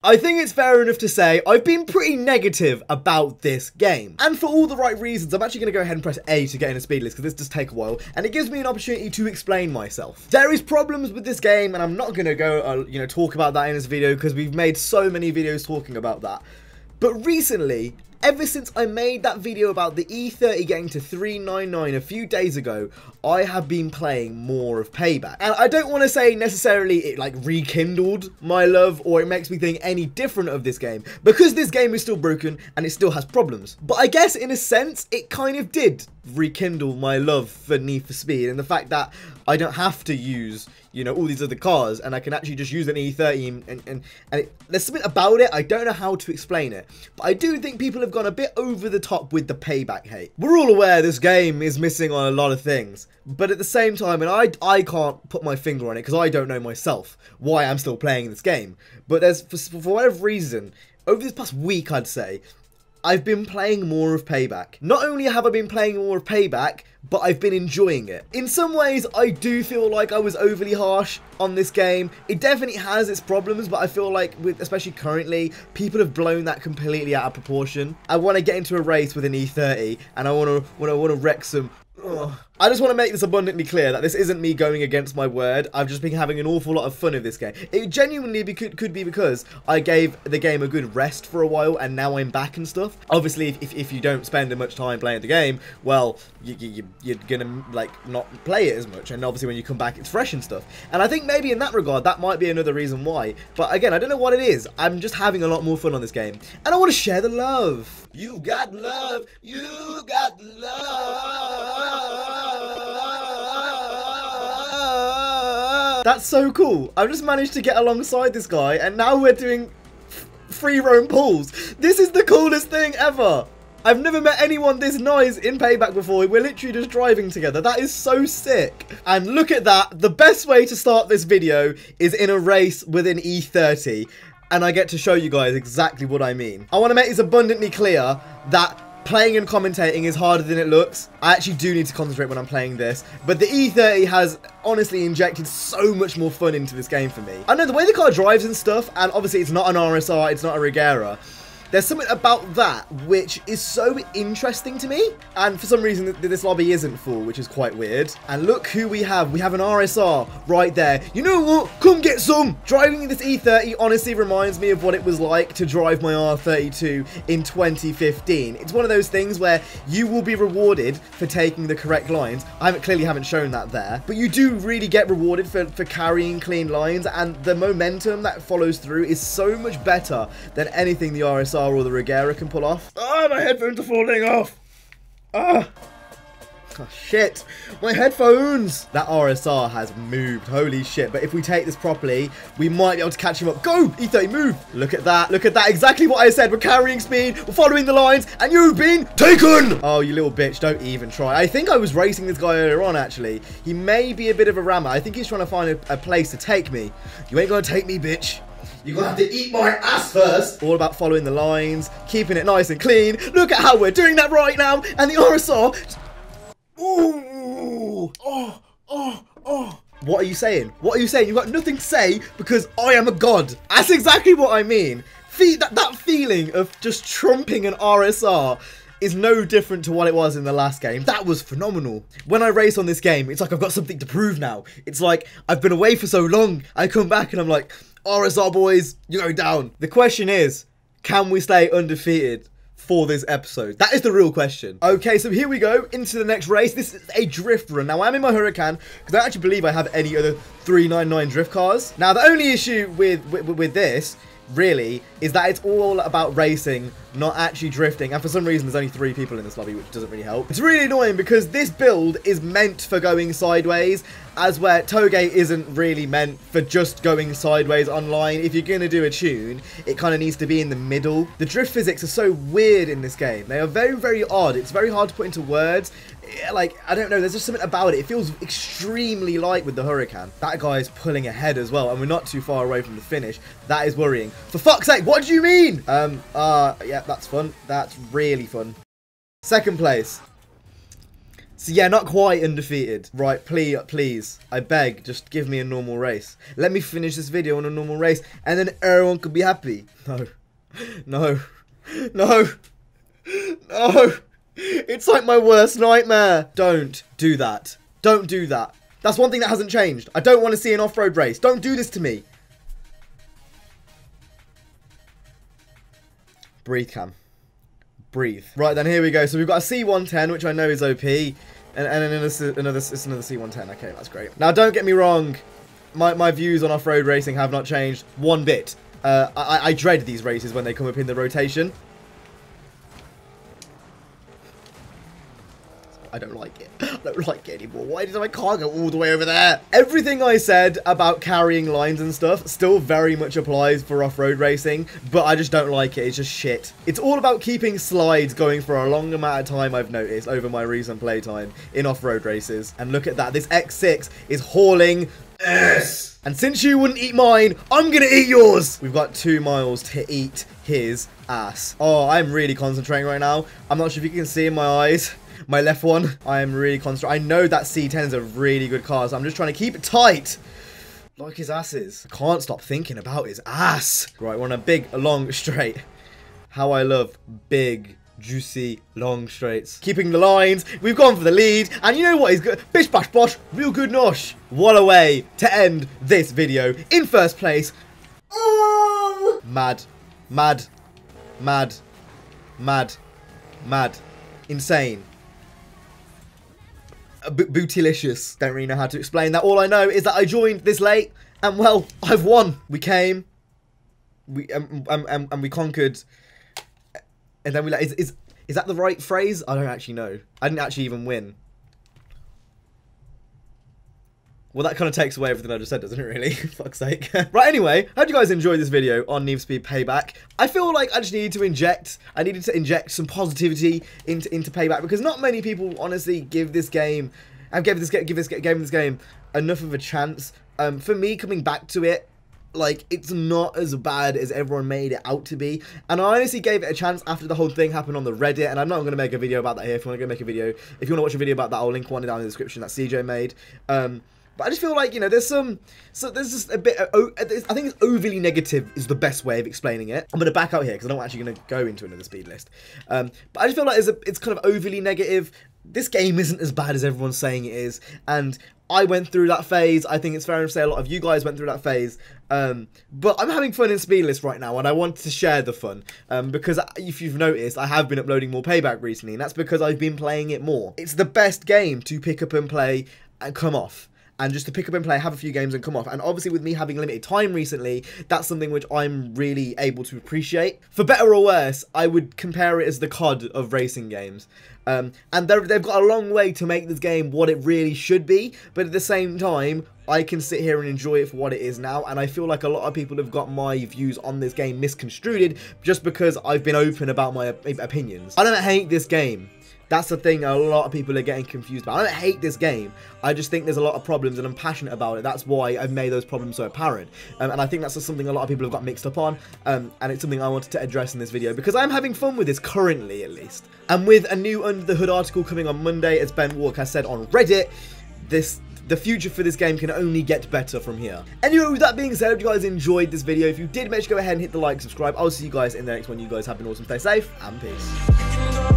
I think it's fair enough to say I've been pretty negative about this game. And for all the right reasons, I'm actually going to go ahead and press A to get in a speed list because this does take a while. And it gives me an opportunity to explain myself. There is problems with this game and I'm not going to go, talk about that in this video because we've made so many videos talking about that. But recently, ever since I made that video about the E30 getting to 399 a few days ago, I have been playing more of Payback. And I don't want to say necessarily it like rekindled my love or it makes me think any different of this game, because this game is still broken and it still has problems. But I guess in a sense, it kind of did rekindle my love for Need for Speed and the fact that I don't have to use, all these other cars and I can actually just use an E30 and there's something about it, I don't know how to explain it. But I do think people have gone a bit over the top with the Payback hate. We're all aware this game is missing on a lot of things, but at the same time, and I can't put my finger on it because I don't know myself why I'm still playing this game. But there's, for whatever reason, over this past week, I'd say, I've been playing more of Payback. Not only have I been playing more of Payback, but I've been enjoying it. In some ways, I do feel like I was overly harsh on this game. It definitely has its problems, but I feel like, especially currently, people have blown that completely out of proportion. I want to get into a race with an E30, and I want to wreck some... I just want to make this abundantly clear that this isn't me going against my word. I've just been having an awful lot of fun with this game. It genuinely could be because I gave the game a good rest for a while and now I'm back and stuff. Obviously, if you don't spend much time playing the game, well, you're gonna not play it as much. And obviously when you come back, it's fresh and stuff. And I think maybe in that regard, that might be another reason why. But again, I don't know what it is. I'm just having a lot more fun on this game. And I want to share the love. You got love. You got love. That's so cool. I've just managed to get alongside this guy and now we're doing free roam pools. This is the coolest thing ever. I've never met anyone this nice in Payback before. We're literally just driving together. That is so sick. And look at that. The best way to start this video is in a race with an E30. And I get to show you guys exactly what I mean. I want to make this abundantly clear that playing and commentating is harder than it looks. I actually do need to concentrate when I'm playing this. But the E30 has honestly injected so much more fun into this game for me. I know the way the car drives and stuff, and obviously it's not an RSR, it's not a Regera. There's something about that which is so interesting to me. And for some reason, this lobby isn't full, which is quite weird. And look who we have. We have an RSR right there. You know what? Come get some. Driving this E30 honestly reminds me of what it was like to drive my R32 in 2015. It's one of those things where you will be rewarded for taking the correct lines. I clearly haven't shown that there. But you do really get rewarded for carrying clean lines. And the momentum that follows through is so much better than anything the RSR or the Regera can pull off. Ah, my headphones are falling off. Ah. Oh, shit. My headphones. That RSR has moved. Holy shit. But if we take this properly, we might be able to catch him up. Go! E30, move. Look at that. Look at that. Exactly what I said. We're carrying speed. We're following the lines. And you've been taken. Oh, you little bitch. Don't even try. I think I was racing this guy earlier on, actually. He may be a bit of a rammer. I think he's trying to find a place to take me. You ain't gonna take me, bitch. You're gonna have to eat my ass first. All about following the lines, keeping it nice and clean. Look at how we're doing that right now. And the RSR. Ooh. Oh, oh, oh. What are you saying? What are you saying? You've got nothing to say because I am a god. That's exactly what I mean. That feeling of just trumping an RSR is no different to what it was in the last game. That was phenomenal. When I race on this game, it's like I've got something to prove now. It's like I've been away for so long. I come back and I'm like, RSR boys, you go down. The question is, can we stay undefeated for this episode? That is the real question. Okay, so here we go into the next race. This is a drift run. Now, I'm in my Huracan because I don't actually believe I have any other 399 drift cars. Now, the only issue with this really is that it's all about racing, not actually drifting, and for some reason there's only 3 people in this lobby, which doesn't really help. It's really annoying because this build is meant for going sideways, as where Toge isn't really meant for just going sideways online. If you're gonna do a tune, it kind of needs to be in the middle. The drift physics are so weird in this game. They are very, very odd. It's very hard to put into words. Like, I don't know, there's just something about it. It feels extremely light with the Huracan. That guy's pulling ahead as well, and we're not too far away from the finish. That is worrying. For fuck's sake, what do you mean? Yeah, that's fun. That's really fun. Second place. So yeah, not quite undefeated. Right, please, I beg, just give me a normal race. Let me finish this video on a normal race, and then everyone could be happy. No. No. No. No. It's like my worst nightmare. Don't do that. Don't do that. That's one thing that hasn't changed. I don't want to see an off-road race. Don't do this to me. Breathe, Cam. Breathe. Right, then here we go. So we've got a C110, which I know is OP. And another C110. Okay, that's great. Now, don't get me wrong. My views on off-road racing have not changed one bit. I dread these races when they come up in the rotation. I don't like it. I don't like it anymore. Why did my car go all the way over there? Everything I said about carrying lines and stuff still very much applies for off-road racing, but I just don't like it. It's just shit. It's all about keeping slides going for a long amount of time, I've noticed, over my recent playtime in off-road races. And look at that. This X6 is hauling ass. And since you wouldn't eat mine, I'm gonna eat yours. We've got 2 miles to eat his ass. Oh, I'm really concentrating right now. I'm not sure if you can see in my eyes. My left one, I am really concentrating. I know that C10 is a really good car, so I'm just trying to keep it tight. Like his asses. I can't stop thinking about his ass. Right, we're on a big, long straight. How I love big, juicy, long straights. Keeping the lines. We've gone for the lead. And you know what? He's good. Bish, bash, bosh. Real good nosh. What a way to end this video. In first place. Oh! Mad. Mad. Mad. Mad. Mad. Insane. Bootylicious. Don't really know how to explain that. All I know is that I joined this late, and well, I've won. We came, and we conquered, and then we like. Is that the right phrase? I don't actually know. I didn't actually even win. Well, that kind of takes away everything I just said, doesn't it, really? Fuck's sake. Right, anyway, how'd you guys enjoy this video on Need for Speed Payback? I feel like I just needed to inject some positivity into Payback, because not many people, honestly, give this game enough of a chance. For me, coming back to it, like, it's not as bad as everyone made it out to be. And I honestly gave it a chance after the whole thing happened on the Reddit. And I'm not going to make a video about that here. If you want to go make a video, if you want to watch a video about that, I'll link one down in the description that CJ made. But I just feel like, you know, there's just a bit, I think it's overly negative is the best way of explaining it. I'm going to back out here because I'm not actually going to go into another speed list. But I just feel like it's kind of overly negative. This game isn't as bad as everyone's saying it is. And I went through that phase. I think it's fair enough to say a lot of you guys went through that phase. But I'm having fun in Speedlist right now, and I want to share the fun. Because if you've noticed, I have been uploading more Payback recently, and that's because I've been playing it more. It's the best game to pick up and play and come off. And just to pick up and play, have a few games and come off. And obviously with me having limited time recently, that's something which I'm really able to appreciate. For better or worse, I would compare it as the COD of racing games. And they've got a long way to make this game what it really should be. But at the same time, I can sit here and enjoy it for what it is now. And I feel like a lot of people have got my views on this game misconstrued just because I've been open about my opinions. I don't hate this game. That's the thing a lot of people are getting confused about. I don't hate this game. I just think there's a lot of problems and I'm passionate about it. That's why I've made those problems so apparent. And I think that's just something a lot of people have got mixed up on. And it's something I wanted to address in this video because I'm having fun with this currently, at least. And with a new Under the Hood article coming on Monday, as Ben Walker has said on Reddit, the future for this game can only get better from here. Anyway, with that being said, I hope you guys enjoyed this video. If you did, make sure to go ahead and hit the like, subscribe. I'll see you guys in the next one. You guys have been awesome. Stay safe and peace.